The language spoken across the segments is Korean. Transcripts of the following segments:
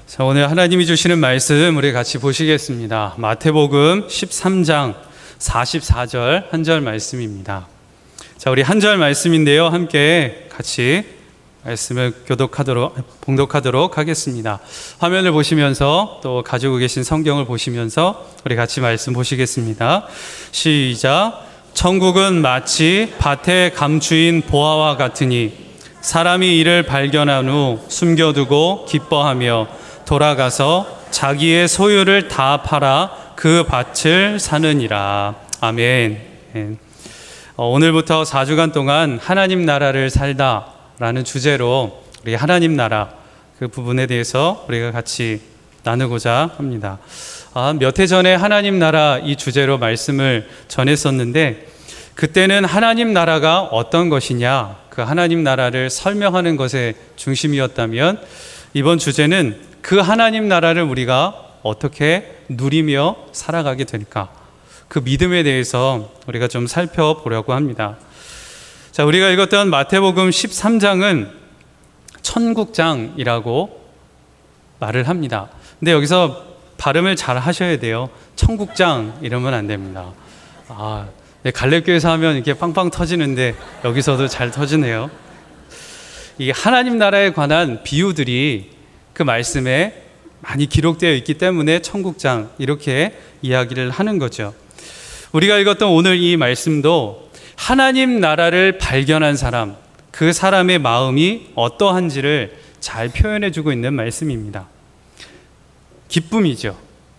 자, 오늘 하나님이 주시는 말씀 우리 같이 보시겠습니다. 마태복음 13장 44절 한 절 말씀입니다. 자, 우리 한 절 말씀인데요, 함께 같이 말씀을 봉독하도록 하겠습니다. 화면을 보시면서 또 가지고 계신 성경을 보시면서 우리 같이 말씀 보시겠습니다. 시작. 천국은 마치 밭에 감추인 보화와 같으니 사람이 이를 발견한 후 숨겨두고 기뻐하며 돌아가서 자기의 소유를 다 팔아 그 밭을 사느니라. 아멘. 오늘부터 4주간 동안 하나님 나라를 살다 라는 주제로 우리 하나님 나라 그 부분에 대해서 우리가 같이 나누고자 합니다. 몇 해 전에 하나님 나라 이 주제로 말씀을 전했었는데, 그때는 하나님 나라가 어떤 것이냐, 그 하나님 나라를 설명하는 것에 중심이었다면, 이번 주제는 그 하나님 나라를 우리가 어떻게 누리며 살아가게 될까, 그 믿음에 대해서 우리가 좀 살펴보려고 합니다. 자, 우리가 읽었던 마태복음 13장은 천국장이라고 말을 합니다. 근데 여기서 발음을 잘 하셔야 돼요. 천국장 이러면 안 됩니다. 갈렙교회에서 하면 이렇게 빵빵 터지는데 여기서도 잘 터지네요. 이 하나님 나라에 관한 비유들이 그 말씀에 많이 기록되어 있기 때문에 천국장 이렇게 이야기를 하는 거죠. 우리가 읽었던 오늘 이 말씀도 하나님 나라를 발견한 사람, 그 사람의 마음이 어떠한지를 잘 표현해주고 있는 말씀입니다. 기쁨이죠.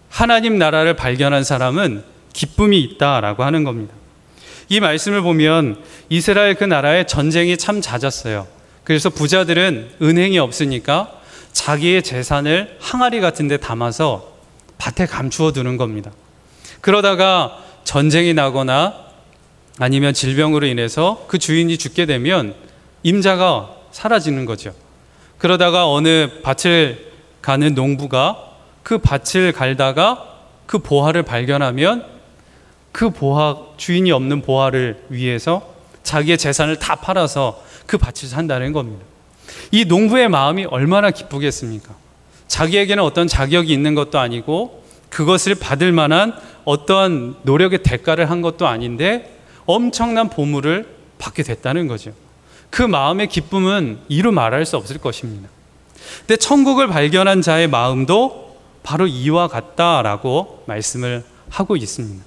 하나님 나라를 발견한 사람은 기쁨이 있다라고 하는 겁니다. 이 말씀을 보면 이스라엘 그 나라에 전쟁이 참 잦았어요. 그래서 부자들은 은행이 없으니까 자기의 재산을 항아리 같은 데 담아서 밭에 감추어 두는 겁니다. 그러다가 전쟁이 나거나 아니면 질병으로 인해서 그 주인이 죽게 되면 임자가 사라지는 거죠. 그러다가 어느 밭을 가는 농부가 그 밭을 갈다가 그 보화를 발견하면 그 주인이 없는 보화를 위해서 자기의 재산을 다 팔아서 그 밭을 산다는 겁니다. 이 농부의 마음이 얼마나 기쁘겠습니까? 자기에게는 어떤 자격이 있는 것도 아니고 그것을 받을 만한 어떠한 노력의 대가를 한 것도 아닌데 엄청난 보물을 받게 됐다는 거죠. 그 마음의 기쁨은 이루 말할 수 없을 것입니다. 근데 천국을 발견한 자의 마음도 바로 이와 같다라고 말씀을 하고 있습니다.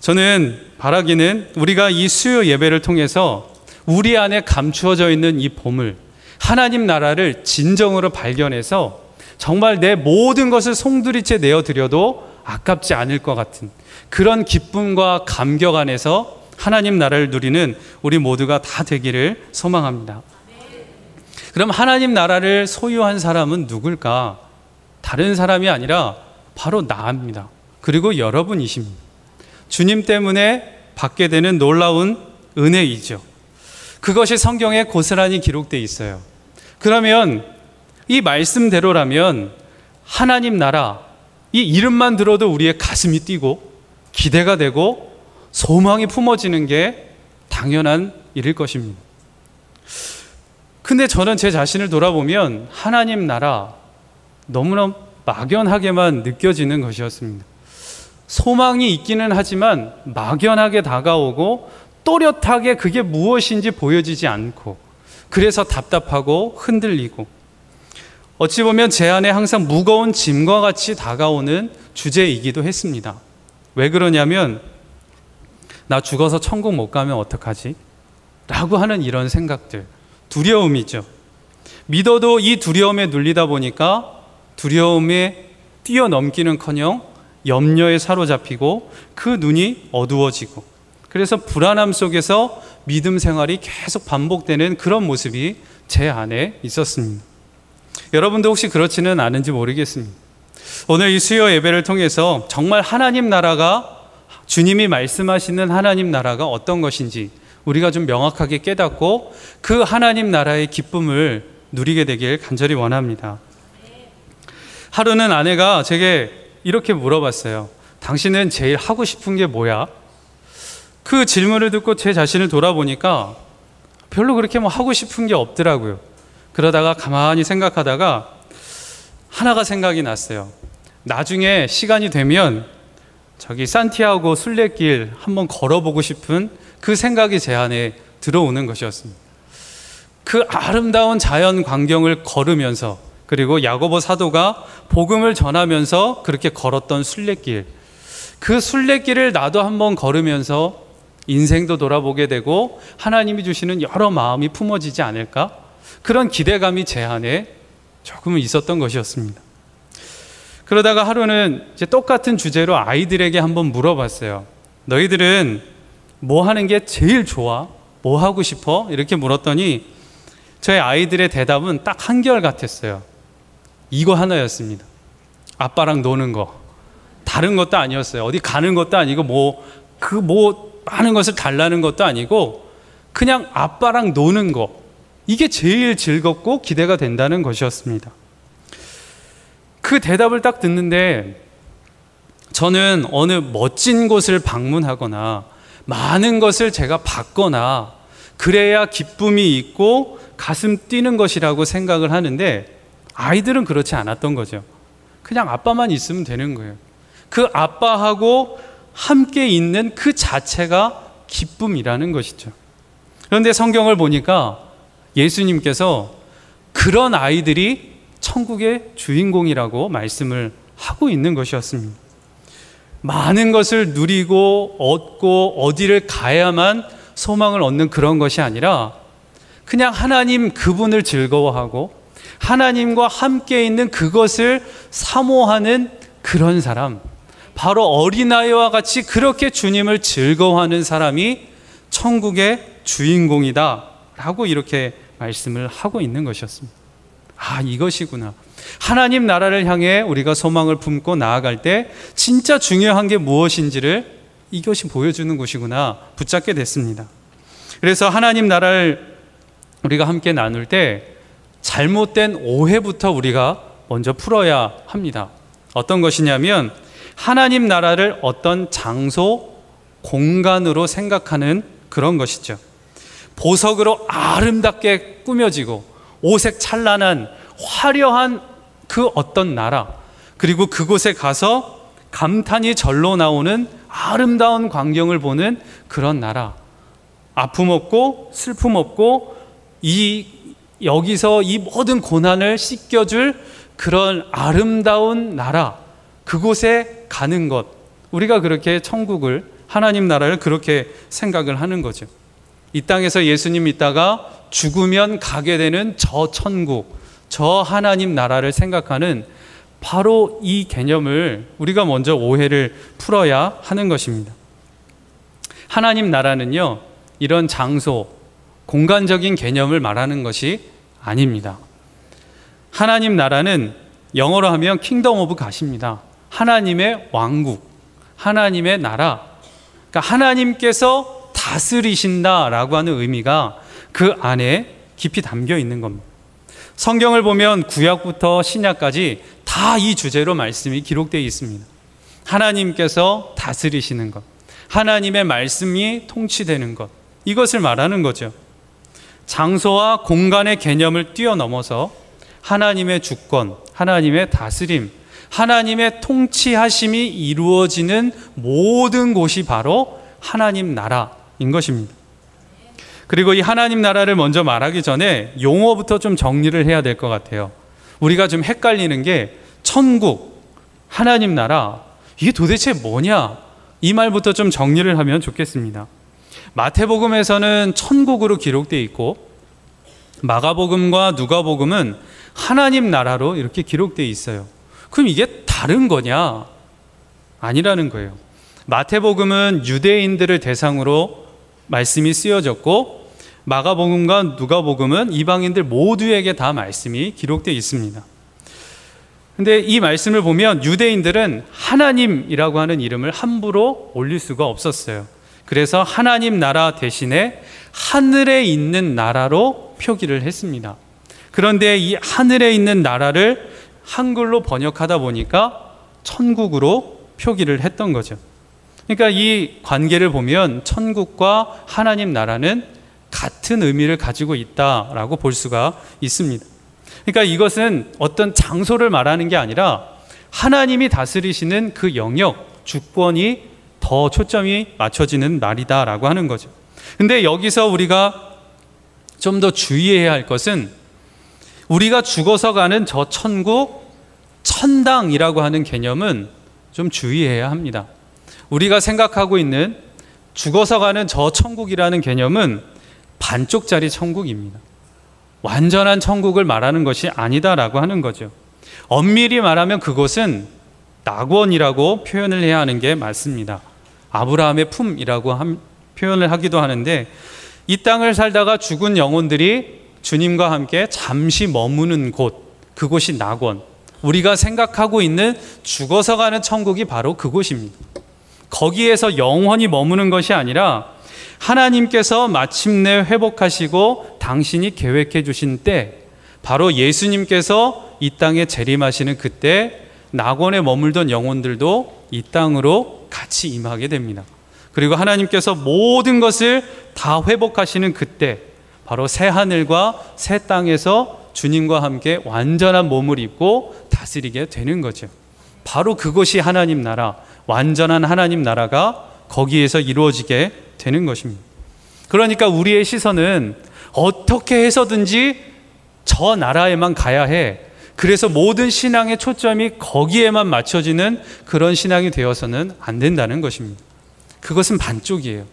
저는 바라기는 우리가 이 수요 예배를 통해서 우리 안에 감추어져 있는 이 보물, 하나님 나라를 진정으로 발견해서 정말 내 모든 것을 송두리째 내어드려도 아깝지 않을 것 같은 그런 기쁨과 감격 안에서 하나님 나라를 누리는 우리 모두가 다 되기를 소망합니다. 그럼 하나님 나라를 소유한 사람은 누굴까? 다른 사람이 아니라 바로 나입니다. 그리고 여러분이십니다. 주님 때문에 받게 되는 놀라운 은혜이죠. 그것이 성경에 고스란히 기록되어 있어요. 그러면 이 말씀대로라면 하나님 나라, 이 이름만 들어도 우리의 가슴이 뛰고 기대가 되고 소망이 품어지는 게 당연한 일일 것입니다. 근데 저는 제 자신을 돌아보면 하나님 나라 너무나 막연하게만 느껴지는 것이었습니다. 소망이 있기는 하지만 막연하게 다가오고 또렷하게 그게 무엇인지 보여지지 않고, 그래서 답답하고 흔들리고, 어찌 보면 제 안에 항상 무거운 짐과 같이 다가오는 주제이기도 했습니다. 왜 그러냐면 나 죽어서 천국 못 가면 어떡하지? 라고 하는 이런 생각들, 두려움이죠. 믿어도 이 두려움에 눌리다 보니까 두려움에 뛰어넘기는커녕 염려에 사로잡히고 그 눈이 어두워지고, 그래서 불안함 속에서 믿음 생활이 계속 반복되는 그런 모습이 제 안에 있었습니다. 여러분도 혹시 그렇지는 않은지 모르겠습니다. 오늘 이 수요 예배를 통해서 정말 하나님 나라가, 주님이 말씀하시는 하나님 나라가 어떤 것인지 우리가 좀 명확하게 깨닫고 그 하나님 나라의 기쁨을 누리게 되길 간절히 원합니다. 하루는 아내가 제게 이렇게 물어봤어요. 당신은 제일 하고 싶은 게 뭐야? 그 질문을 듣고 제 자신을 돌아보니까 별로 그렇게 하고 싶은 게 없더라고요. 그러다가 가만히 생각하다가 하나가 생각이 났어요. 나중에 시간이 되면 저기 산티아고 순례길 한번 걸어보고 싶은 그 생각이 제 안에 들어오는 것이었습니다. 그 아름다운 자연 광경을 걸으면서, 그리고 야고보 사도가 복음을 전하면서 그렇게 걸었던 순례길, 그 순례길을 나도 한번 걸으면서 인생도 돌아보게 되고 하나님이 주시는 여러 마음이 품어지지 않을까? 그런 기대감이 제 안에 조금은 있었던 것이었습니다. 그러다가 하루는 이제 똑같은 주제로 아이들에게 한번 물어봤어요. 너희들은 뭐 하는 게 제일 좋아? 뭐 하고 싶어? 이렇게 물었더니 저희 아이들의 대답은 딱 한결 같았어요. 이거 하나였습니다. 아빠랑 노는 거. 다른 것도 아니었어요. 어디 가는 것도 아니고 많은 것을 달라는 것도 아니고 그냥 아빠랑 노는 거. 이게 제일 즐겁고 기대가 된다는 것이었습니다. 그 대답을 딱 듣는데 저는 어느 멋진 곳을 방문하거나 많은 것을 제가 받거나 그래야 기쁨이 있고 가슴 뛰는 것이라고 생각을 하는데 아이들은 그렇지 않았던 거죠. 그냥 아빠만 있으면 되는 거예요. 그 아빠하고 함께 있는 그 자체가 기쁨이라는 것이죠. 그런데 성경을 보니까 예수님께서 그런 아이들이 천국의 주인공이라고 말씀을 하고 있는 것이었습니다. 많은 것을 누리고 얻고 어디를 가야만 소망을 얻는 그런 것이 아니라 그냥 하나님 그분을 즐거워하고 하나님과 함께 있는 그것을 사모하는 그런 사람, 바로 어린아이와 같이 그렇게 주님을 즐거워하는 사람이 천국의 주인공이다 라고 이렇게 말씀을 하고 있는 것이었습니다. 아, 이것이구나. 하나님 나라를 향해 우리가 소망을 품고 나아갈 때 진짜 중요한 게 무엇인지를 이것이 보여주는 것이구나 붙잡게 됐습니다. 그래서 하나님 나라를 우리가 함께 나눌 때 잘못된 오해부터 우리가 먼저 풀어야 합니다. 어떤 것이냐면 하나님 나라를 어떤 장소, 공간으로 생각하는 그런 것이죠. 보석으로 아름답게 꾸며지고 오색 찬란한 화려한 그 어떤 나라, 그리고 그곳에 가서 감탄이 절로 나오는 아름다운 광경을 보는 그런 나라, 아픔 없고 슬픔 없고 여기서 이 모든 고난을 씻겨줄 그런 아름다운 나라, 그곳에 가는 것, 우리가 그렇게 천국을, 하나님 나라를 그렇게 생각을 하는 거죠. 이 땅에서 예수님 있다가 죽으면 가게 되는 저 천국, 저 하나님 나라를 생각하는 바로 이 개념을 우리가 먼저 오해를 풀어야 하는 것입니다. 하나님 나라는요, 이런 장소, 공간적인 개념을 말하는 것이 아닙니다. 하나님 나라는 영어로 하면 킹덤 오브 갓입니다. 하나님의 왕국, 하나님의 나라, 그러니까 하나님께서 다스리신다라고 하는 의미가 그 안에 깊이 담겨 있는 겁니다. 성경을 보면 구약부터 신약까지 다 이 주제로 말씀이 기록되어 있습니다. 하나님께서 다스리시는 것, 하나님의 말씀이 통치되는 것, 이것을 말하는 거죠. 장소와 공간의 개념을 뛰어넘어서 하나님의 주권, 하나님의 다스림, 하나님의 통치하심이 이루어지는 모든 곳이 바로 하나님 나라인 것입니다. 그리고 이 하나님 나라를 먼저 말하기 전에 용어부터 좀 정리를 해야 될 것 같아요. 우리가 좀 헷갈리는 게 천국, 하나님 나라, 이게 도대체 뭐냐? 이 말부터 좀 정리를 하면 좋겠습니다. 마태복음에서는 천국으로 기록되어 있고 마가복음과 누가복음은 하나님 나라로 이렇게 기록되어 있어요. 그럼 이게 다른 거냐? 아니라는 거예요. 마태복음은 유대인들을 대상으로 말씀이 쓰여졌고 마가복음과 누가복음은 이방인들 모두에게 다 말씀이 기록되어 있습니다. 근데 이 말씀을 보면 유대인들은 하나님이라고 하는 이름을 함부로 올릴 수가 없었어요. 그래서 하나님 나라 대신에 하늘에 있는 나라로 표기를 했습니다. 그런데 이 하늘에 있는 나라를 한글로 번역하다 보니까 천국으로 표기를 했던 거죠. 그러니까 이 관계를 보면 천국과 하나님 나라는 같은 의미를 가지고 있다라고 볼 수가 있습니다. 그러니까 이것은 어떤 장소를 말하는 게 아니라 하나님이 다스리시는 그 영역, 주권이 더 초점이 맞춰지는 말이다라고 하는 거죠. 근데 여기서 우리가 좀 더 주의해야 할 것은 우리가 죽어서 가는 저 천국, 천당이라고 하는 개념은 좀 주의해야 합니다. 우리가 생각하고 있는 죽어서 가는 저 천국이라는 개념은 반쪽짜리 천국입니다. 완전한 천국을 말하는 것이 아니다라고 하는 거죠. 엄밀히 말하면 그것은 낙원이라고 표현을 해야 하는 게 맞습니다. 아브라함의 품이라고 표현을 하기도 하는데, 이 땅을 살다가 죽은 영혼들이 주님과 함께 잠시 머무는 곳, 그곳이 낙원. 우리가 생각하고 있는 죽어서 가는 천국이 바로 그곳입니다. 거기에서 영원히 머무는 것이 아니라 하나님께서 마침내 회복하시고 당신이 계획해 주신 때, 바로 예수님께서 이 땅에 재림하시는 그때 낙원에 머물던 영혼들도 이 땅으로 같이 임하게 됩니다. 그리고 하나님께서 모든 것을 다 회복하시는 그때, 바로 새 하늘과 새 땅에서 주님과 함께 완전한 몸을 입고 다스리게 되는 거죠. 바로 그것이 하나님 나라, 완전한 하나님 나라가 거기에서 이루어지게 되는 것입니다. 그러니까 우리의 시선은 어떻게 해서든지 저 나라에만 가야 해, 그래서 모든 신앙의 초점이 거기에만 맞춰지는 그런 신앙이 되어서는 안 된다는 것입니다. 그것은 반쪽이에요.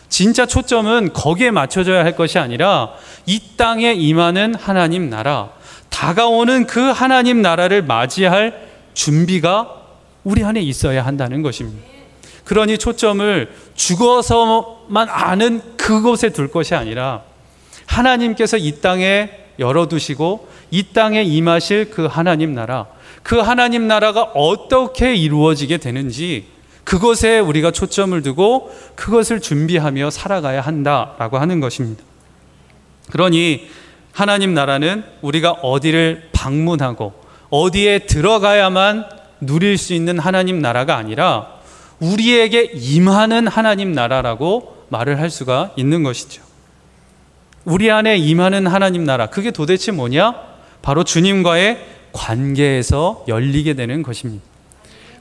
진짜 초점은 거기에 맞춰져야 할 것이 아니라 이 땅에 임하는 하나님 나라, 다가오는 그 하나님 나라를 맞이할 준비가 우리 안에 있어야 한다는 것입니다. 그러니 초점을 죽어서만 아는 그곳에 둘 것이 아니라 하나님께서 이 땅에 열어두시고 이 땅에 임하실 그 하나님 나라, 그 하나님 나라가 어떻게 이루어지게 되는지 그것에 우리가 초점을 두고 그것을 준비하며 살아가야 한다라고 하는 것입니다. 그러니 하나님 나라는 우리가 어디를 방문하고 어디에 들어가야만 누릴 수 있는 하나님 나라가 아니라 우리에게 임하는 하나님 나라라고 말을 할 수가 있는 것이죠. 우리 안에 임하는 하나님 나라, 그게 도대체 뭐냐? 바로 주님과의 관계에서 열리게 되는 것입니다.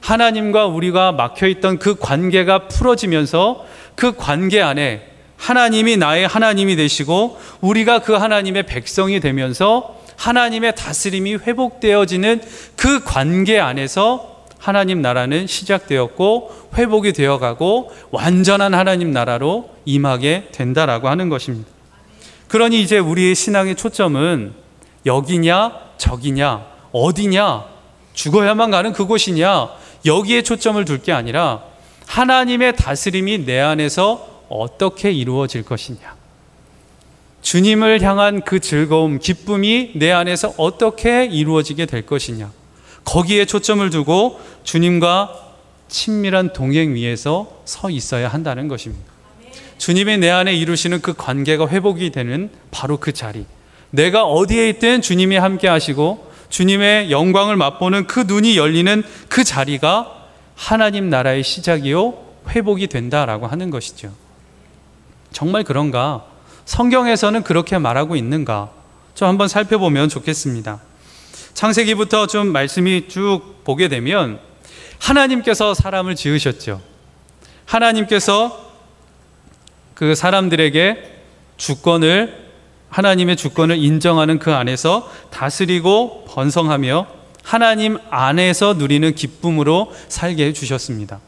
하나님과 우리가 막혀있던 그 관계가 풀어지면서 그 관계 안에 하나님이 나의 하나님이 되시고 우리가 그 하나님의 백성이 되면서 하나님의 다스림이 회복되어지는 그 관계 안에서 하나님 나라는 시작되었고 회복이 되어가고 완전한 하나님 나라로 임하게 된다라고 하는 것입니다. 그러니 이제 우리의 신앙의 초점은 여기냐 저기냐 어디냐 죽어야만 가는 그곳이냐 여기에 초점을 둘 게 아니라 하나님의 다스림이 내 안에서 어떻게 이루어질 것이냐, 주님을 향한 그 즐거움, 기쁨이 내 안에서 어떻게 이루어지게 될 것이냐, 거기에 초점을 두고 주님과 친밀한 동행 위에서 서 있어야 한다는 것입니다. 주님이 내 안에 이루시는 그 관계가 회복이 되는 바로 그 자리, 내가 어디에 있든 주님이 함께 하시고 주님의 영광을 맛보는 그 눈이 열리는 그 자리가 하나님 나라의 시작이요 회복이 된다라고 하는 것이죠. 정말 그런가? 성경에서는 그렇게 말하고 있는가? 좀 한번 살펴보면 좋겠습니다. 창세기부터 좀 말씀이 쭉 보게 되면 하나님께서 사람을 지으셨죠. 하나님께서 그 사람들에게 주권을, 하나님의 주권을 인정하는 그 안에서 다스리고 번성하며 하나님 안에서 누리는 기쁨으로 살게 해주셨습니다.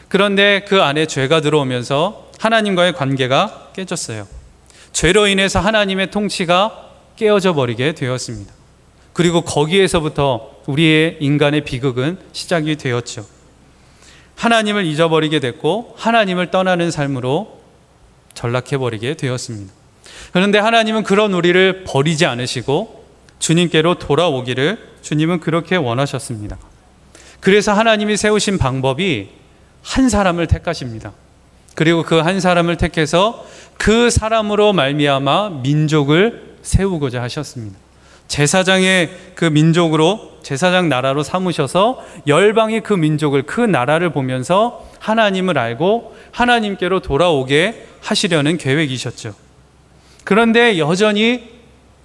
그런데 그 안에 죄가 들어오면서 하나님과의 관계가 깨졌어요. 죄로 인해서 하나님의 통치가 깨어져 버리게 되었습니다. 그리고 거기에서부터 우리의 인간의 비극은 시작이 되었죠. 하나님을 잊어버리게 됐고 하나님을 떠나는 삶으로 전락해버리게 되었습니다. 그런데 하나님은 그런 우리를 버리지 않으시고 주님께로 돌아오기를 주님은 그렇게 원하셨습니다. 그래서 하나님이 세우신 방법이 한 사람을 택하십니다. 그리고 그 한 사람을 택해서 그 사람으로 말미암아 민족을 세우고자 하셨습니다. 제사장의 그 민족으로, 제사장 나라로 삼으셔서 열방이 그 민족을, 그 나라를 보면서 하나님을 알고 하나님께로 돌아오게 하시려는 계획이셨죠. 그런데 여전히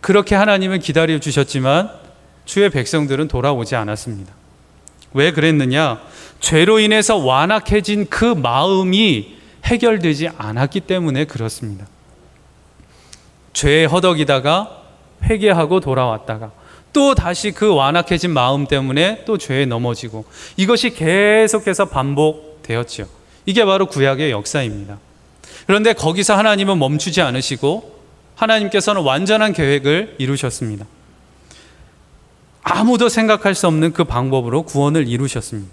그렇게 하나님을 기다려 주셨지만 주의 백성들은 돌아오지 않았습니다. 왜 그랬느냐? 죄로 인해서 완악해진 그 마음이 해결되지 않았기 때문에 그렇습니다. 죄에 허덕이다가 회개하고 돌아왔다가 또 다시 그 완악해진 마음 때문에 또 죄에 넘어지고, 이것이 계속해서 반복되었죠. 이게 바로 구약의 역사입니다. 그런데 거기서 하나님은 멈추지 않으시고 하나님께서는 완전한 계획을 이루셨습니다. 아무도 생각할 수 없는 그 방법으로 구원을 이루셨습니다.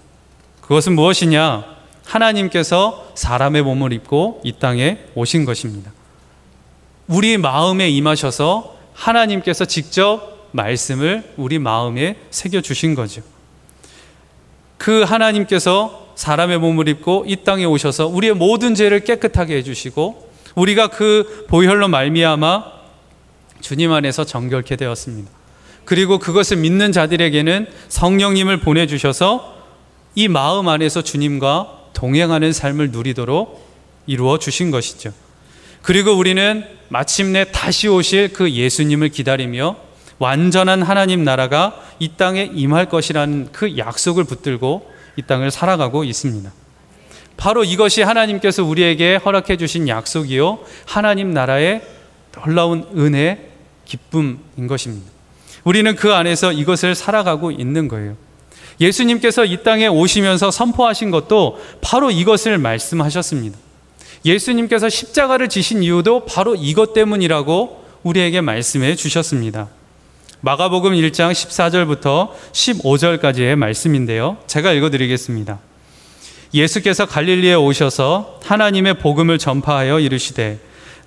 그것은 무엇이냐? 하나님께서 사람의 몸을 입고 이 땅에 오신 것입니다. 우리 마음에 임하셔서 하나님께서 직접 말씀을 우리 마음에 새겨주신 거죠. 그 하나님께서 사람의 몸을 입고 이 땅에 오셔서 우리의 모든 죄를 깨끗하게 해주시고, 우리가 그 보혈로 말미암아 주님 안에서 정결케 되었습니다. 그리고 그것을 믿는 자들에게는 성령님을 보내주셔서 이 마음 안에서 주님과 동행하는 삶을 누리도록 이루어 주신 것이죠. 그리고 우리는 마침내 다시 오실 그 예수님을 기다리며 완전한 하나님 나라가 이 땅에 임할 것이라는 그 약속을 붙들고 이 땅을 살아가고 있습니다. 바로 이것이 하나님께서 우리에게 허락해 주신 약속이요, 하나님 나라의 놀라운 은혜, 기쁨인 것입니다. 우리는 그 안에서 이것을 살아가고 있는 거예요. 예수님께서 이 땅에 오시면서 선포하신 것도 바로 이것을 말씀하셨습니다. 예수님께서 십자가를 지신 이유도 바로 이것 때문이라고 우리에게 말씀해 주셨습니다. 마가복음 1장 14절부터 15절까지의 말씀인데요, 제가 읽어드리겠습니다. 예수께서 갈릴리에 오셔서 하나님의 복음을 전파하여 이르시되,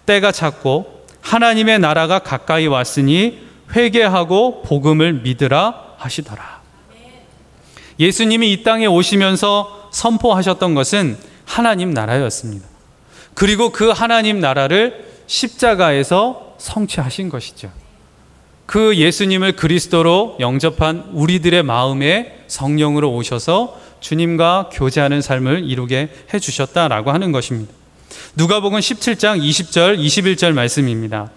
때가 찼고 하나님의 나라가 가까이 왔으니 회개하고 복음을 믿으라 하시더라. 예수님이 이 땅에 오시면서 선포하셨던 것은 하나님 나라였습니다. 그리고 그 하나님 나라를 십자가에서 성취하신 것이죠. 그 예수님을 그리스도로 영접한 우리들의 마음에 성령으로 오셔서 주님과 교제하는 삶을 이루게 해주셨다라고 하는 것입니다. 누가복음 17장 20절 21절 말씀입니다.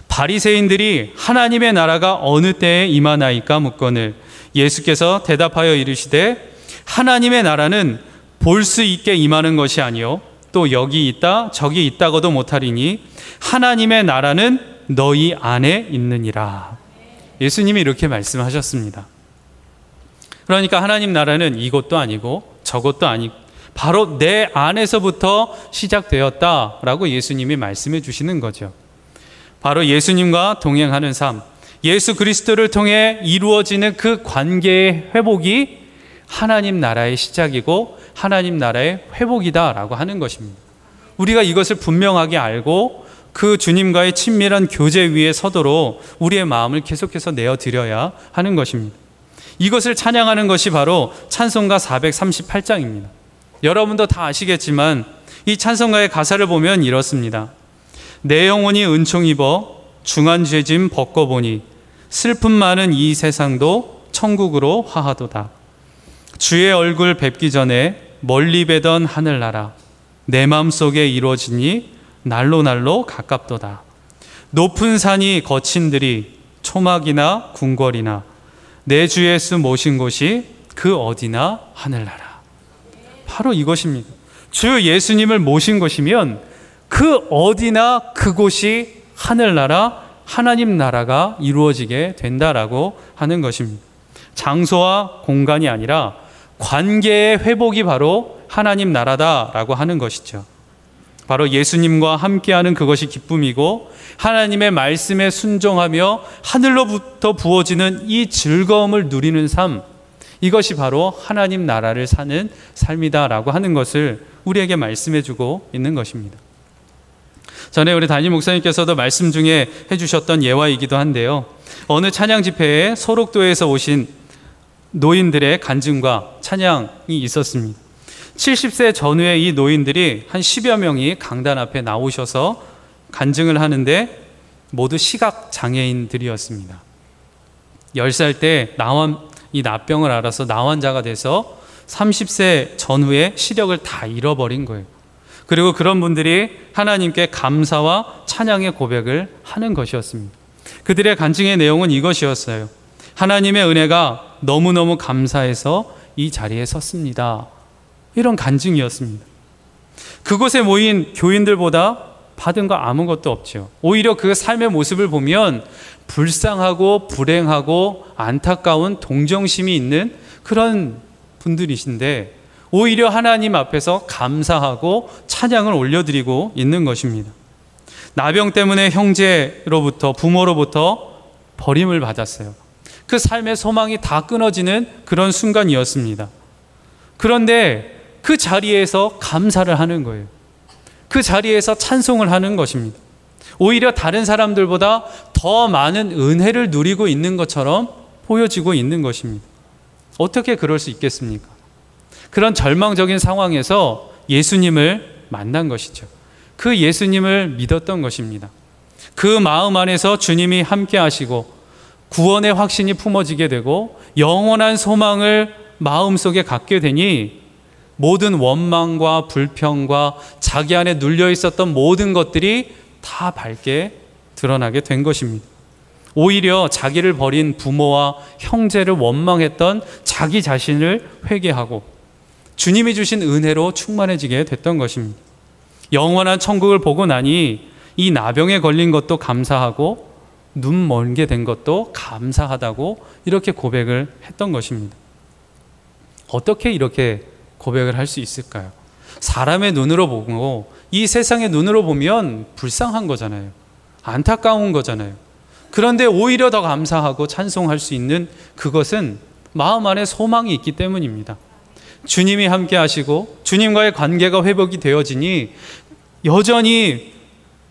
바리새인들이 하나님의 나라가 어느 때에 임하나이까 묻거늘 예수께서 대답하여 이르시되, 하나님의 나라는 볼 수 있게 임하는 것이 아니요 또 여기 있다 저기 있다고도 못하리니 하나님의 나라는 너희 안에 있느니라. 예수님이 이렇게 말씀하셨습니다. 그러니까 하나님 나라는 이것도 아니고 저것도 아니고 바로 내 안에서부터 시작되었다라고 예수님이 말씀해 주시는 거죠. 바로 예수님과 동행하는 삶, 예수 그리스도를 통해 이루어지는 그 관계의 회복이 하나님 나라의 시작이고 하나님 나라의 회복이다라고 하는 것입니다. 우리가 이것을 분명하게 알고 그 주님과의 친밀한 교제 위에 서도록 우리의 마음을 계속해서 내어드려야 하는 것입니다. 이것을 찬양하는 것이 바로 찬송가 438장입니다. 여러분도 다 아시겠지만 이 찬송가의 가사를 보면 이렇습니다. 내 영혼이 은총 입어 중한 죄짐 벗고보니 슬픔 많은 이 세상도 천국으로 화하도다. 주의 얼굴 뵙기 전에 멀리 뵈던 하늘나라 내 마음속에 이루어지니 날로 날로 가깝도다. 높은 산이 거친들이 초막이나 궁궐이나 내 주 예수 모신 곳이 그 어디나 하늘나라. 바로 이것입니다. 주 예수님을 모신 것이면 그 어디나 그곳이 하늘나라, 하나님 나라가 이루어지게 된다라고 하는 것입니다. 장소와 공간이 아니라 관계의 회복이 바로 하나님 나라다라고 하는 것이죠. 바로 예수님과 함께하는 그것이 기쁨이고 하나님의 말씀에 순종하며 하늘로부터 부어지는 이 즐거움을 누리는 삶, 이것이 바로 하나님 나라를 사는 삶이다라고 하는 것을 우리에게 말씀해 주고 있는 것입니다. 전에 우리 담임 목사님께서도 말씀 중에 해주셨던 예화이기도 한데요, 어느 찬양 집회에 소록도에서 오신 노인들의 간증과 찬양이 있었습니다. 70세 전후의 이 노인들이 한 10여 명이 강단 앞에 나오셔서 간증을 하는데 모두 시각장애인들이었습니다. 10살 때 이 납병을 알아서 나환자가 돼서 30세 전후에 시력을 다 잃어버린 거예요. 그리고 그런 분들이 하나님께 감사와 찬양의 고백을 하는 것이었습니다. 그들의 간증의 내용은 이것이었어요. 하나님의 은혜가 너무너무 감사해서 이 자리에 섰습니다. 이런 간증이었습니다. 그곳에 모인 교인들보다 받은 거 아무것도 없죠. 오히려 그 삶의 모습을 보면 불쌍하고 불행하고 안타까운 동정심이 있는 그런 분들이신데 오히려 하나님 앞에서 감사하고 찬양을 올려드리고 있는 것입니다. 나병 때문에 형제로부터 부모로부터 버림을 받았어요. 그 삶의 소망이 다 끊어지는 그런 순간이었습니다. 그런데 그 자리에서 감사를 하는 거예요. 그 자리에서 찬송을 하는 것입니다. 오히려 다른 사람들보다 더 많은 은혜를 누리고 있는 것처럼 보여지고 있는 것입니다. 어떻게 그럴 수 있겠습니까? 그런 절망적인 상황에서 예수님을 만난 것이죠. 그 예수님을 믿었던 것입니다. 그 마음 안에서 주님이 함께 하시고 구원의 확신이 품어지게 되고 영원한 소망을 마음속에 갖게 되니 모든 원망과 불평과 자기 안에 눌려 있었던 모든 것들이 다 밝게 드러나게 된 것입니다. 오히려 자기를 버린 부모와 형제를 원망했던 자기 자신을 회개하고 주님이 주신 은혜로 충만해지게 됐던 것입니다. 영원한 천국을 보고 나니 이 나병에 걸린 것도 감사하고 눈 멀게 된 것도 감사하다고 이렇게 고백을 했던 것입니다. 어떻게 이렇게 고백을 할 수 있을까요? 사람의 눈으로 보고 이 세상의 눈으로 보면 불쌍한 거잖아요. 안타까운 거잖아요. 그런데 오히려 더 감사하고 찬송할 수 있는 그것은 마음 안에 소망이 있기 때문입니다. 주님이 함께 하시고 주님과의 관계가 회복이 되어지니 여전히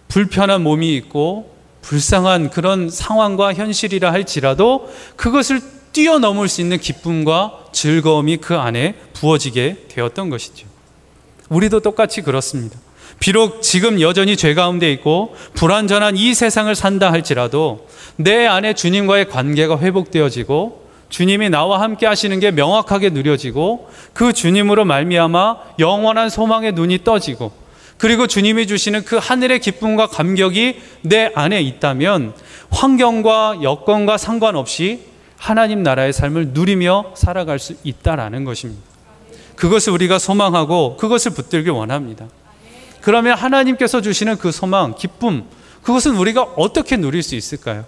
불편한 몸이 있고 불쌍한 그런 상황과 현실이라 할지라도 그것을 뛰어넘을 수 있는 기쁨과 즐거움이 그 안에 부어지게 되었던 것이죠. 우리도 똑같이 그렇습니다. 비록 지금 여전히 죄 가운데 있고 불완전한 이 세상을 산다 할지라도 내 안에 주님과의 관계가 회복되어지고 주님이 나와 함께 하시는 게 명확하게 누려지고 그 주님으로 말미암아 영원한 소망의 눈이 떠지고 그리고 주님이 주시는 그 하늘의 기쁨과 감격이 내 안에 있다면 환경과 여건과 상관없이 하나님 나라의 삶을 누리며 살아갈 수 있다라는 것입니다. 그것을 우리가 소망하고 그것을 붙들길 원합니다. 그러면 하나님께서 주시는 그 소망, 기쁨, 그것은 우리가 어떻게 누릴 수 있을까요?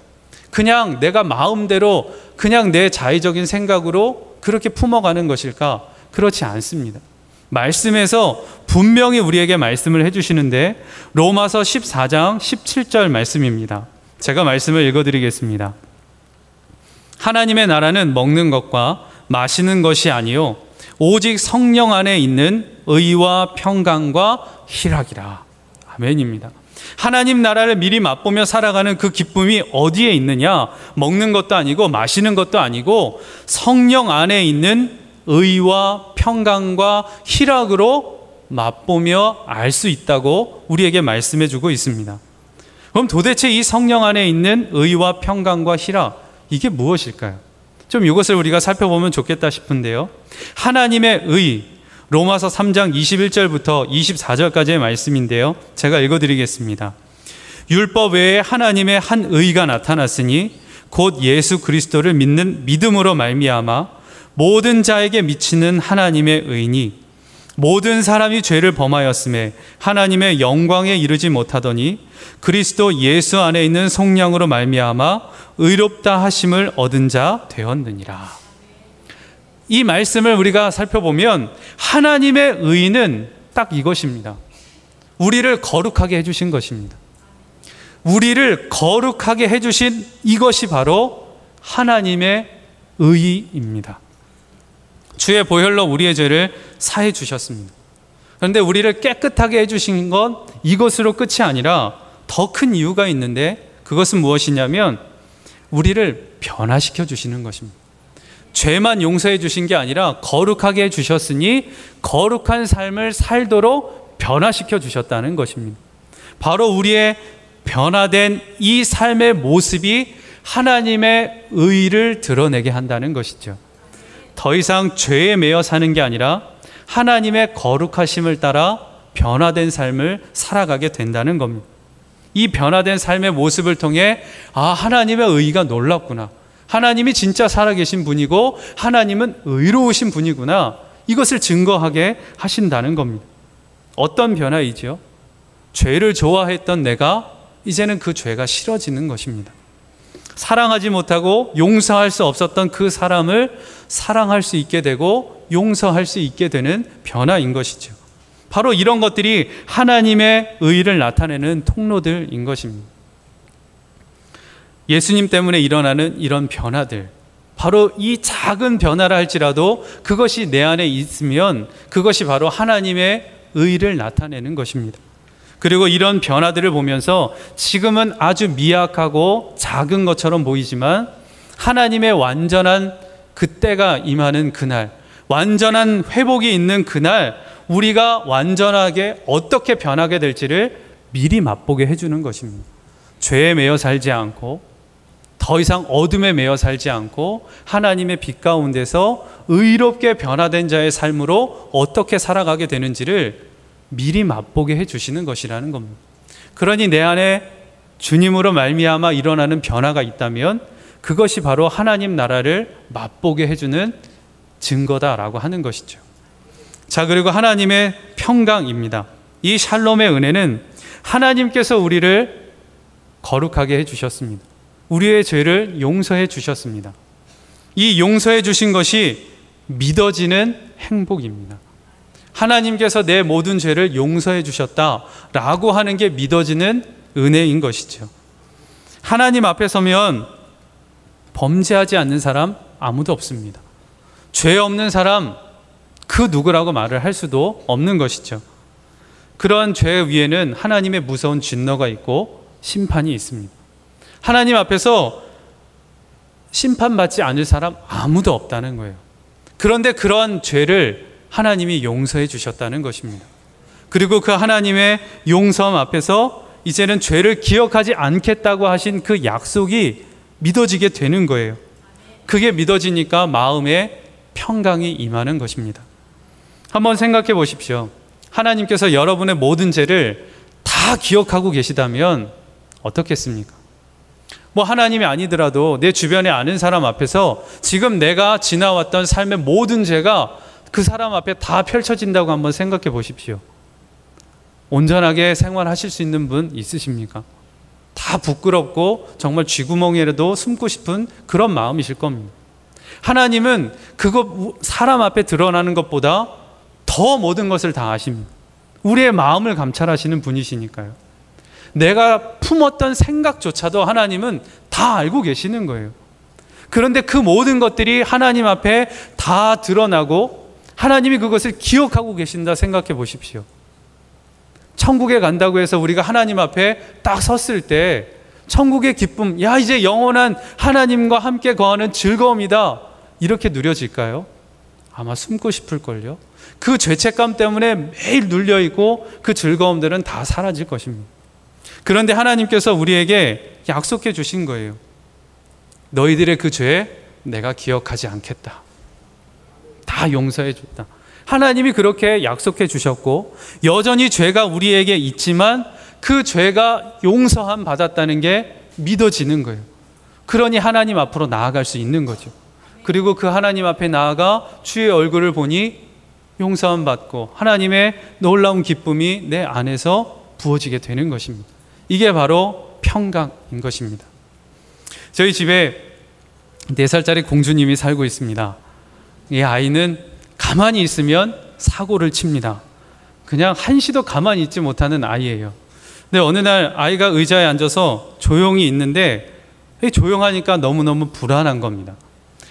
그냥 내가 마음대로 그냥 내 자의적인 생각으로 그렇게 품어가는 것일까? 그렇지 않습니다. 말씀에서 분명히 우리에게 말씀을 해주시는데 로마서 14장 17절 말씀입니다. 제가 말씀을 읽어드리겠습니다. 하나님의 나라는 먹는 것과 마시는 것이 아니요 오직 성령 안에 있는 의와 평강과 희락이라. 아멘입니다. 하나님 나라를 미리 맛보며 살아가는 그 기쁨이 어디에 있느냐? 먹는 것도 아니고 마시는 것도 아니고 성령 안에 있는 의와 평강과 희락으로 맛보며 알 수 있다고 우리에게 말씀해 주고 있습니다. 그럼 도대체 이 성령 안에 있는 의와 평강과 희락, 이게 무엇일까요? 좀 이것을 우리가 살펴보면 좋겠다 싶은데요. 하나님의 의, 로마서 3장 21절부터 24절까지의 말씀인데요. 제가 읽어드리겠습니다. 율법 외에 하나님의 한 의가 나타났으니 곧 예수 그리스도를 믿는 믿음으로 말미암아 모든 자에게 미치는 하나님의 의니 모든 사람이 죄를 범하였음에 하나님의 영광에 이르지 못하더니 그리스도 예수 안에 있는 속량으로 말미암아 의롭다 하심을 얻은 자 되었느니라. 이 말씀을 우리가 살펴보면 하나님의 의는 딱 이것입니다. 우리를 거룩하게 해주신 것입니다. 우리를 거룩하게 해주신 이것이 바로 하나님의 의입니다. 주의 보혈로 우리의 죄를 사해 주셨습니다. 그런데 우리를 깨끗하게 해주신 건 이것으로 끝이 아니라 더 큰 이유가 있는데 그것은 무엇이냐면 우리를 변화시켜 주시는 것입니다. 죄만 용서해 주신 게 아니라 거룩하게 해주셨으니 거룩한 삶을 살도록 변화시켜 주셨다는 것입니다. 바로 우리의 변화된 이 삶의 모습이 하나님의 의를 드러내게 한다는 것이죠. 더 이상 죄에 매여 사는 게 아니라 하나님의 거룩하심을 따라 변화된 삶을 살아가게 된다는 겁니다. 이 변화된 삶의 모습을 통해 하나님의 의가 놀랍구나. 하나님이 진짜 살아계신 분이고 하나님은 의로우신 분이구나. 이것을 증거하게 하신다는 겁니다. 어떤 변화이지요? 죄를 좋아했던 내가 이제는 그 죄가 싫어지는 것입니다. 사랑하지 못하고 용서할 수 없었던 그 사람을 사랑할 수 있게 되고 용서할 수 있게 되는 변화인 것이죠. 바로 이런 것들이 하나님의 의를 나타내는 통로들인 것입니다. 예수님 때문에 일어나는 이런 변화들, 바로 이 작은 변화라 할지라도 그것이 내 안에 있으면 그것이 바로 하나님의 의를 나타내는 것입니다. 그리고 이런 변화들을 보면서 지금은 아주 미약하고 작은 것처럼 보이지만 하나님의 완전한 그때가 임하는 그날, 완전한 회복이 있는 그날 우리가 완전하게 어떻게 변하게 될지를 미리 맛보게 해주는 것입니다. 죄에 매여 살지 않고 더 이상 어둠에 매여 살지 않고 하나님의 빛 가운데서 의롭게 변화된 자의 삶으로 어떻게 살아가게 되는지를 미리 맛보게 해주시는 것이라는 겁니다. 그러니 내 안에 주님으로 말미암아 일어나는 변화가 있다면 그것이 바로 하나님 나라를 맛보게 해주는 증거다라고 하는 것이죠. 자, 그리고 하나님의 평강입니다. 이 샬롬의 은혜는 하나님께서 우리를 거룩하게 해주셨습니다. 우리의 죄를 용서해 주셨습니다. 이 용서해 주신 것이 믿어지는 행복입니다. 하나님께서 내 모든 죄를 용서해 주셨다라고 하는 게 믿어지는 은혜인 것이죠. 하나님 앞에 서면 범죄하지 않는 사람 아무도 없습니다. 죄 없는 사람 그 누구라고 말을 할 수도 없는 것이죠. 그러한 죄 위에는 하나님의 무서운 진노가 있고 심판이 있습니다. 하나님 앞에서 심판받지 않을 사람 아무도 없다는 거예요. 그런데 그러한 죄를 하나님이 용서해 주셨다는 것입니다. 그리고 그 하나님의 용서함 앞에서 이제는 죄를 기억하지 않겠다고 하신 그 약속이 믿어지게 되는 거예요. 그게 믿어지니까 마음에 평강이 임하는 것입니다. 한번 생각해 보십시오. 하나님께서 여러분의 모든 죄를 다 기억하고 계시다면 어떻겠습니까? 하나님이 아니더라도 내 주변에 아는 사람 앞에서 지금 내가 지나왔던 삶의 모든 죄가 그 사람 앞에 다 펼쳐진다고 한번 생각해 보십시오. 온전하게 생활하실 수 있는 분 있으십니까? 다 부끄럽고 정말 쥐구멍이라도 숨고 싶은 그런 마음이실 겁니다. 하나님은 그것 사람 앞에 드러나는 것보다 더 모든 것을 다 아십니다. 우리의 마음을 감찰하시는 분이시니까요. 내가 품었던 생각조차도 하나님은 다 알고 계시는 거예요. 그런데 그 모든 것들이 하나님 앞에 다 드러나고 하나님이 그것을 기억하고 계신다 생각해 보십시오. 천국에 간다고 해서 우리가 하나님 앞에 딱 섰을 때 천국의 기쁨, 이제 영원한 하나님과 함께 거하는 즐거움이다, 이렇게 누려질까요? 아마 숨고 싶을걸요. 그 죄책감 때문에 매일 눌려있고 그 즐거움들은 다 사라질 것입니다. 그런데 하나님께서 우리에게 약속해 주신 거예요. 너희들의 그 죄 내가 기억하지 않겠다. 다 용서해 줬다. 하나님이 그렇게 약속해 주셨고 여전히 죄가 우리에게 있지만 그 죄가 용서함 받았다는 게 믿어지는 거예요. 그러니 하나님 앞으로 나아갈 수 있는 거죠. 그리고 그 하나님 앞에 나아가 주의 얼굴을 보니 용서함 받고 하나님의 놀라운 기쁨이 내 안에서 부어지게 되는 것입니다. 이게 바로 평강인 것입니다. 저희 집에 4살짜리 공주님이 살고 있습니다. 이 아이는 가만히 있으면 사고를 칩니다. 그냥 한시도 가만히 있지 못하는 아이예요. 근데 어느 날 아이가 의자에 앉아서 조용히 있는데 조용하니까 너무너무 불안한 겁니다.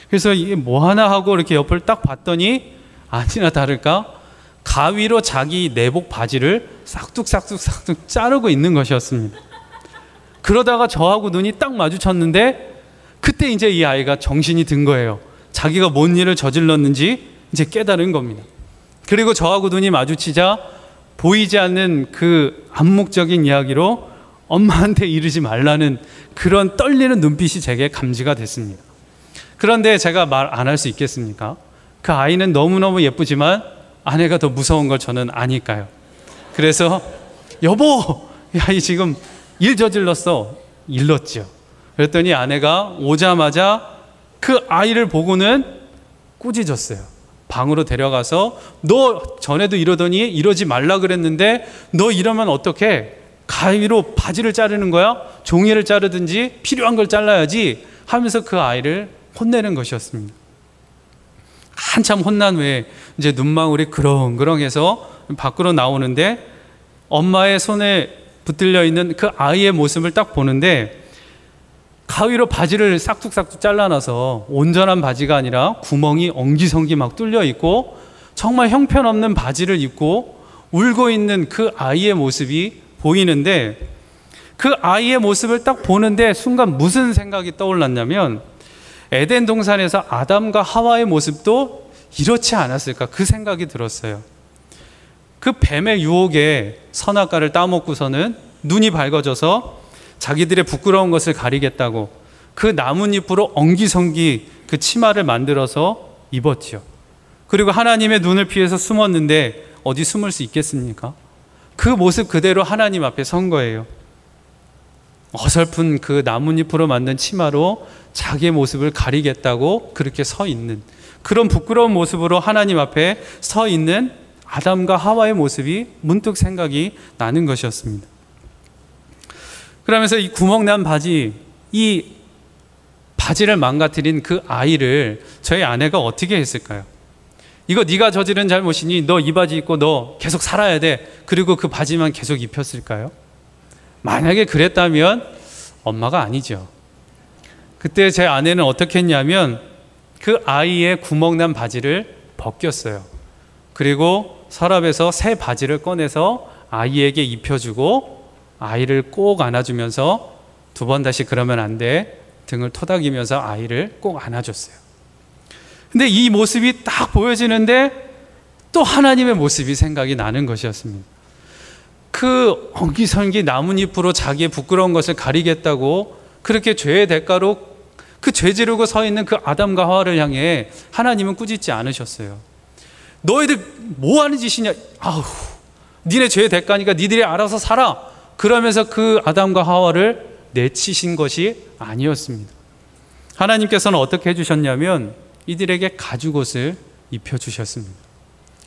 그래서 이게 뭐 하나 하고 이렇게 옆을 딱 봤더니 아니나 다를까 가위로 자기 내복 바지를 싹둑 자르고 있는 것이었습니다. 그러다가 저하고 눈이 딱 마주쳤는데 그때 이제 이 아이가 정신이 든 거예요. 자기가 뭔 일을 저질렀는지 이제 깨달은 겁니다. 그리고 저하고 눈이 마주치자 보이지 않는 그 암묵적인 이야기로 엄마한테 이르지 말라는 그런 떨리는 눈빛이 제게 감지가 됐습니다. 그런데 제가 말 안 할 수 있겠습니까? 그 아이는 너무너무 예쁘지만 아내가 더 무서운 걸 저는 아니까요. 그래서 여보, 야, 이 지금 일 저질렀어. 일렀죠. 그랬더니 아내가 오자마자 그 아이를 보고는 꾸짖었어요. 방으로 데려가서 너 전에도 이러더니 이러지 말라 그랬는데 너 이러면 어떡해? 가위로 바지를 자르는 거야? 종이를 자르든지 필요한 걸 잘라야지 하면서 그 아이를 혼내는 것이었습니다. 한참 혼난 후에 이제 눈망울이 그렁그렁해서 밖으로 나오는데 엄마의 손에 붙들려 있는 그 아이의 모습을 딱 보는데 가위로 바지를 싹둑싹둑 잘라놔서 온전한 바지가 아니라 구멍이 엉기성기 막 뚫려 있고 정말 형편없는 바지를 입고 울고 있는 그 아이의 모습이 보이는데 그 아이의 모습을 딱 보는데 순간 무슨 생각이 떠올랐냐면 에덴 동산에서 아담과 하와의 모습도 이렇지 않았을까 그 생각이 들었어요. 그 뱀의 유혹에 선악과를 따먹고서는 눈이 밝아져서 자기들의 부끄러운 것을 가리겠다고 그 나뭇잎으로 엉기성기 그 치마를 만들어서 입었지요. 그리고 하나님의 눈을 피해서 숨었는데 어디 숨을 수 있겠습니까? 그 모습 그대로 하나님 앞에 선 거예요. 어설픈 그 나뭇잎으로 만든 치마로 자기의 모습을 가리겠다고 그렇게 서 있는 그런 부끄러운 모습으로 하나님 앞에 서 있는 아담과 하와의 모습이 문득 생각이 나는 것이었습니다. 그러면서 이 구멍난 바지, 이 바지를 망가뜨린 그 아이를 저희 아내가 어떻게 했을까요? 이거 네가 저지른 잘못이니 너 이 바지 입고 너 계속 살아야 돼. 그리고 그 바지만 계속 입혔을까요? 만약에 그랬다면 엄마가 아니죠. 그때 제 아내는 어떻게 했냐면 그 아이의 구멍난 바지를 벗겼어요. 그리고 서랍에서 새 바지를 꺼내서 아이에게 입혀주고 아이를 꼭 안아주면서 두 번 다시 그러면 안 돼. 등을 토닥이면서 아이를 꼭 안아줬어요. 근데 이 모습이 딱 보여지는데 또 하나님의 모습이 생각이 나는 것이었습니다. 그 엉기성기 나뭇잎으로 자기의 부끄러운 것을 가리겠다고 그렇게 죄의 대가로 그 죄 지르고 서 있는 그 아담과 하와를 향해 하나님은 꾸짖지 않으셨어요. 너희들 뭐 하는 짓이냐? 아우, 니네 죄의 대가니까 니들이 알아서 살아. 그러면서 그 아담과 하와를 내치신 것이 아니었습니다. 하나님께서는 어떻게 해주셨냐면 이들에게 가죽옷을 입혀주셨습니다.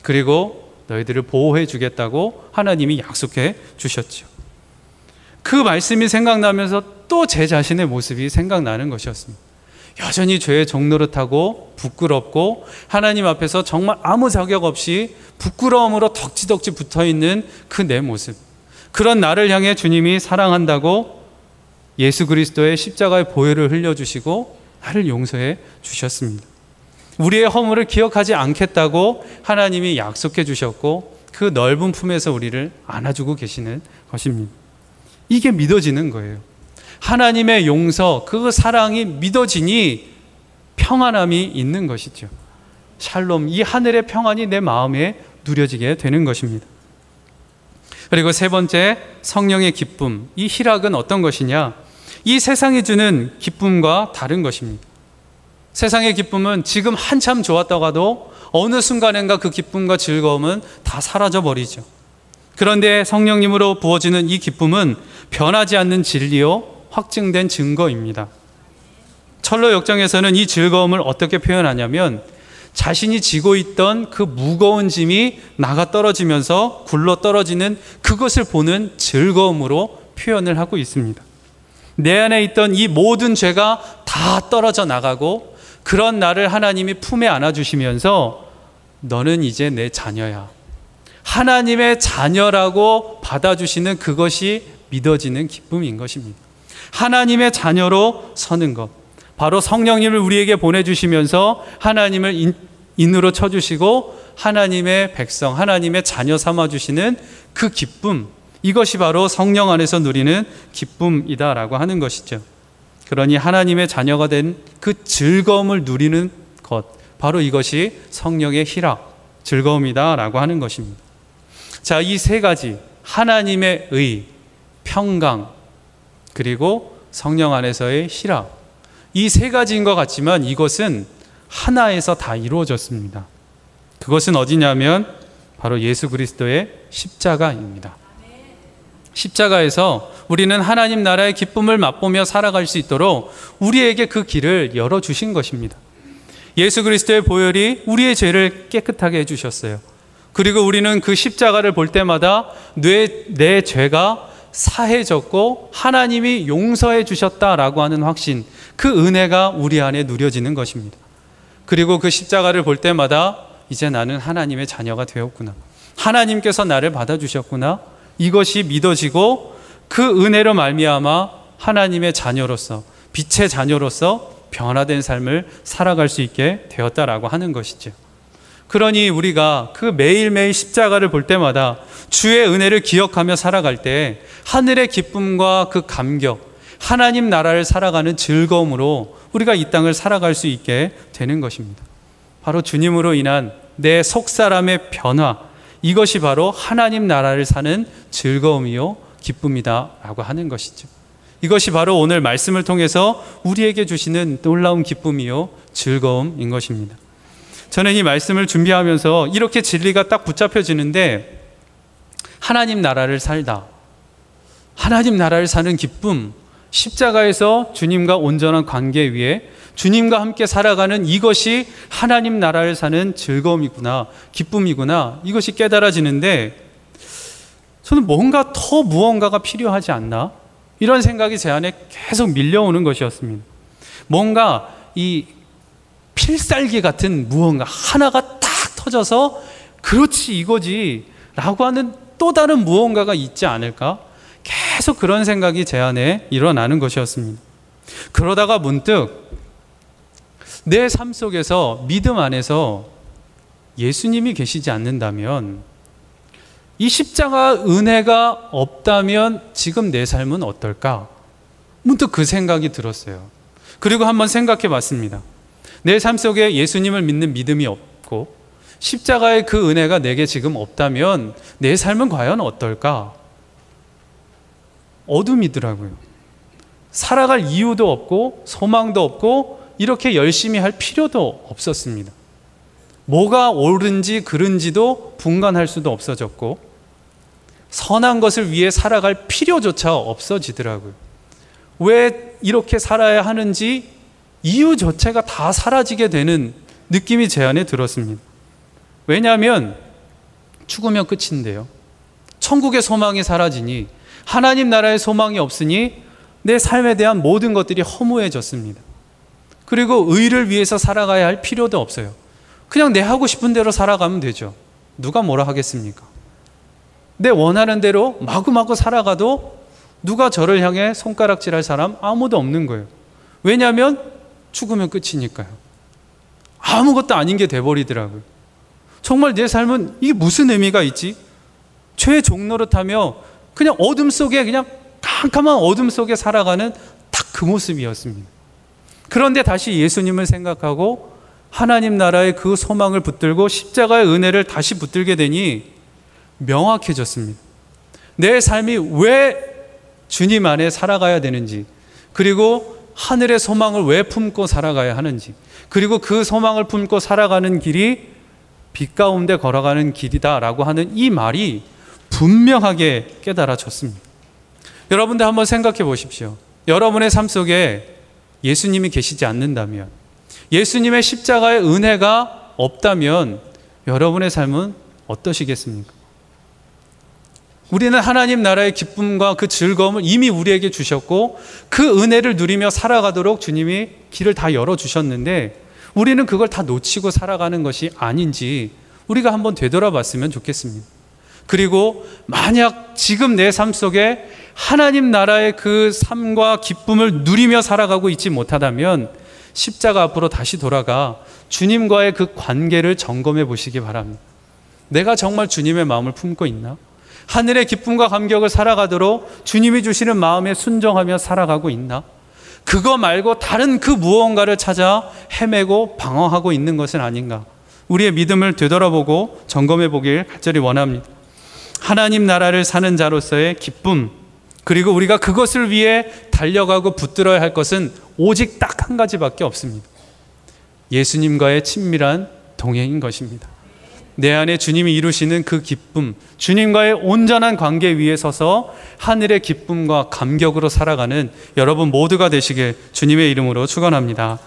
그리고 너희들을 보호해 주겠다고 하나님이 약속해 주셨죠. 그 말씀이 생각나면서 또 제 자신의 모습이 생각나는 것이었습니다. 여전히 죄의 종노릇하고 부끄럽고 하나님 앞에서 정말 아무 자격 없이 부끄러움으로 덕지덕지 붙어있는 그 내 모습, 그런 나를 향해 주님이 사랑한다고 예수 그리스도의 십자가의 보혈을 흘려주시고 나를 용서해 주셨습니다. 우리의 허물을 기억하지 않겠다고 하나님이 약속해 주셨고 그 넓은 품에서 우리를 안아주고 계시는 것입니다. 이게 믿어지는 거예요. 하나님의 용서, 그 사랑이 믿어지니 평안함이 있는 것이죠. 샬롬, 이 하늘의 평안이 내 마음에 누려지게 되는 것입니다. 그리고 세 번째, 성령의 기쁨. 이 희락은 어떤 것이냐? 이 세상이 주는 기쁨과 다른 것입니다. 세상의 기쁨은 지금 한참 좋았다고 해도 어느 순간인가 그 기쁨과 즐거움은 다 사라져 버리죠. 그런데 성령님으로 부어지는 이 기쁨은 변하지 않는 진리요 확증된 증거입니다. 철로 역정에서는 이 즐거움을 어떻게 표현하냐면 자신이 지고 있던 그 무거운 짐이 나가 떨어지면서 굴러 떨어지는 그것을 보는 즐거움으로 표현을 하고 있습니다. 내 안에 있던 이 모든 죄가 다 떨어져 나가고 그런 나를 하나님이 품에 안아주시면서 너는 이제 내 자녀야. 하나님의 자녀라고 받아주시는 그것이 믿어지는 기쁨인 것입니다. 하나님의 자녀로 서는 것. 바로 성령님을 우리에게 보내주시면서 하나님을 인으로 쳐주시고 하나님의 백성, 하나님의 자녀 삼아주시는 그 기쁨. 이것이 바로 성령 안에서 누리는 기쁨이다라고 하는 것이죠. 그러니 하나님의 자녀가 된 그 즐거움을 누리는 것, 바로 이것이 성령의 희락, 즐거움이다라고 하는 것입니다. 자, 이 세 가지, 하나님의 의, 평강, 그리고 성령 안에서의 희락, 이 세 가지인 것 같지만 이것은 하나에서 다 이루어졌습니다. 그것은 어디냐면 바로 예수 그리스도의 십자가입니다. 십자가에서 우리는 하나님 나라의 기쁨을 맛보며 살아갈 수 있도록 우리에게 그 길을 열어주신 것입니다. 예수 그리스도의 보혈이 우리의 죄를 깨끗하게 해주셨어요. 그리고 우리는 그 십자가를 볼 때마다 내 죄가 사해졌고 하나님이 용서해 주셨다라고 하는 확신, 그 은혜가 우리 안에 누려지는 것입니다. 그리고 그 십자가를 볼 때마다 이제 나는 하나님의 자녀가 되었구나, 하나님께서 나를 받아주셨구나, 이것이 믿어지고 그 은혜로 말미암아 하나님의 자녀로서, 빛의 자녀로서 변화된 삶을 살아갈 수 있게 되었다라고 하는 것이죠. 그러니 우리가 그 매일매일 십자가를 볼 때마다 주의 은혜를 기억하며 살아갈 때 하늘의 기쁨과 그 감격, 하나님 나라를 살아가는 즐거움으로 우리가 이 땅을 살아갈 수 있게 되는 것입니다. 바로 주님으로 인한 내 속사람의 변화, 이것이 바로 하나님 나라를 사는 즐거움이요 기쁨이다라고 하는 것이죠. 이것이 바로 오늘 말씀을 통해서 우리에게 주시는 놀라운 기쁨이요 즐거움인 것입니다. 저는 이 말씀을 준비하면서 이렇게 진리가 딱 붙잡혀지는데, 하나님 나라를 살다, 하나님 나라를 사는 기쁨, 십자가에서 주님과 온전한 관계 위에 주님과 함께 살아가는 이것이 하나님 나라를 사는 즐거움이구나, 기쁨이구나, 이것이 깨달아지는데, 저는 뭔가 더 무언가가 필요하지 않나, 이런 생각이 제 안에 계속 밀려오는 것이었습니다. 뭔가 이 필살기 같은 무언가 하나가 딱 터져서 그렇지 이거지 라고 하는 또 다른 무언가가 있지 않을까, 계속 그런 생각이 제 안에 일어나는 것이었습니다. 그러다가 문득 내 삶 속에서, 믿음 안에서 예수님이 계시지 않는다면, 이 십자가 은혜가 없다면 지금 내 삶은 어떨까, 문득 그 생각이 들었어요. 그리고 한번 생각해 봤습니다. 내 삶 속에 예수님을 믿는 믿음이 없고 십자가의 그 은혜가 내게 지금 없다면 내 삶은 과연 어떨까? 어둠이더라고요. 살아갈 이유도 없고 소망도 없고 이렇게 열심히 할 필요도 없었습니다. 뭐가 옳은지 그른지도 분간할 수도 없어졌고 선한 것을 위해 살아갈 필요조차 없어지더라고요. 왜 이렇게 살아야 하는지 이유 자체가 다 사라지게 되는 느낌이 제 안에 들었습니다. 왜냐하면 죽으면 끝인데요. 천국의 소망이 사라지니, 하나님 나라의 소망이 없으니 내 삶에 대한 모든 것들이 허무해졌습니다. 그리고 의를 위해서 살아가야 할 필요도 없어요. 그냥 내 하고 싶은 대로 살아가면 되죠. 누가 뭐라 하겠습니까? 내 원하는 대로 마구마구 살아가도 누가 저를 향해 손가락질할 사람 아무도 없는 거예요. 왜냐하면 죽으면 끝이니까요. 아무것도 아닌 게 돼버리더라고요. 정말 내 삶은 이게 무슨 의미가 있지? 죄의 종노릇하며 그냥 어둠 속에, 그냥 캄캄한 어둠 속에 살아가는 딱 그 모습이었습니다. 그런데 다시 예수님을 생각하고 하나님 나라의 그 소망을 붙들고 십자가의 은혜를 다시 붙들게 되니 명확해졌습니다. 내 삶이 왜 주님 안에 살아가야 되는지, 그리고 하늘의 소망을 왜 품고 살아가야 하는지, 그리고 그 소망을 품고 살아가는 길이 빛 가운데 걸어가는 길이다라고 하는 이 말이 분명하게 깨달아졌습니다. 여러분들 한번 생각해 보십시오. 여러분의 삶 속에 예수님이 계시지 않는다면, 예수님의 십자가의 은혜가 없다면 여러분의 삶은 어떠시겠습니까? 우리는 하나님 나라의 기쁨과 그 즐거움을 이미 우리에게 주셨고 그 은혜를 누리며 살아가도록 주님이 길을 다 열어주셨는데, 우리는 그걸 다 놓치고 살아가는 것이 아닌지 우리가 한번 되돌아봤으면 좋겠습니다. 그리고 만약 지금 내 삶 속에 하나님 나라의 그 삶과 기쁨을 누리며 살아가고 있지 못하다면 십자가 앞으로 다시 돌아가 주님과의 그 관계를 점검해 보시기 바랍니다. 내가 정말 주님의 마음을 품고 있나? 하늘의 기쁨과 감격을 살아가도록 주님이 주시는 마음에 순종하며 살아가고 있나? 그거 말고 다른 그 무언가를 찾아 헤매고 방황하고 있는 것은 아닌가? 우리의 믿음을 되돌아보고 점검해 보길 간절히 원합니다. 하나님 나라를 사는 자로서의 기쁨, 그리고 우리가 그것을 위해 달려가고 붙들어야 할 것은 오직 딱 한 가지밖에 없습니다. 예수님과의 친밀한 동행인 것입니다. 내 안에 주님이 이루시는 그 기쁨, 주님과의 온전한 관계 위에 서서 하늘의 기쁨과 감격으로 살아가는 여러분 모두가 되시길 주님의 이름으로 축원합니다.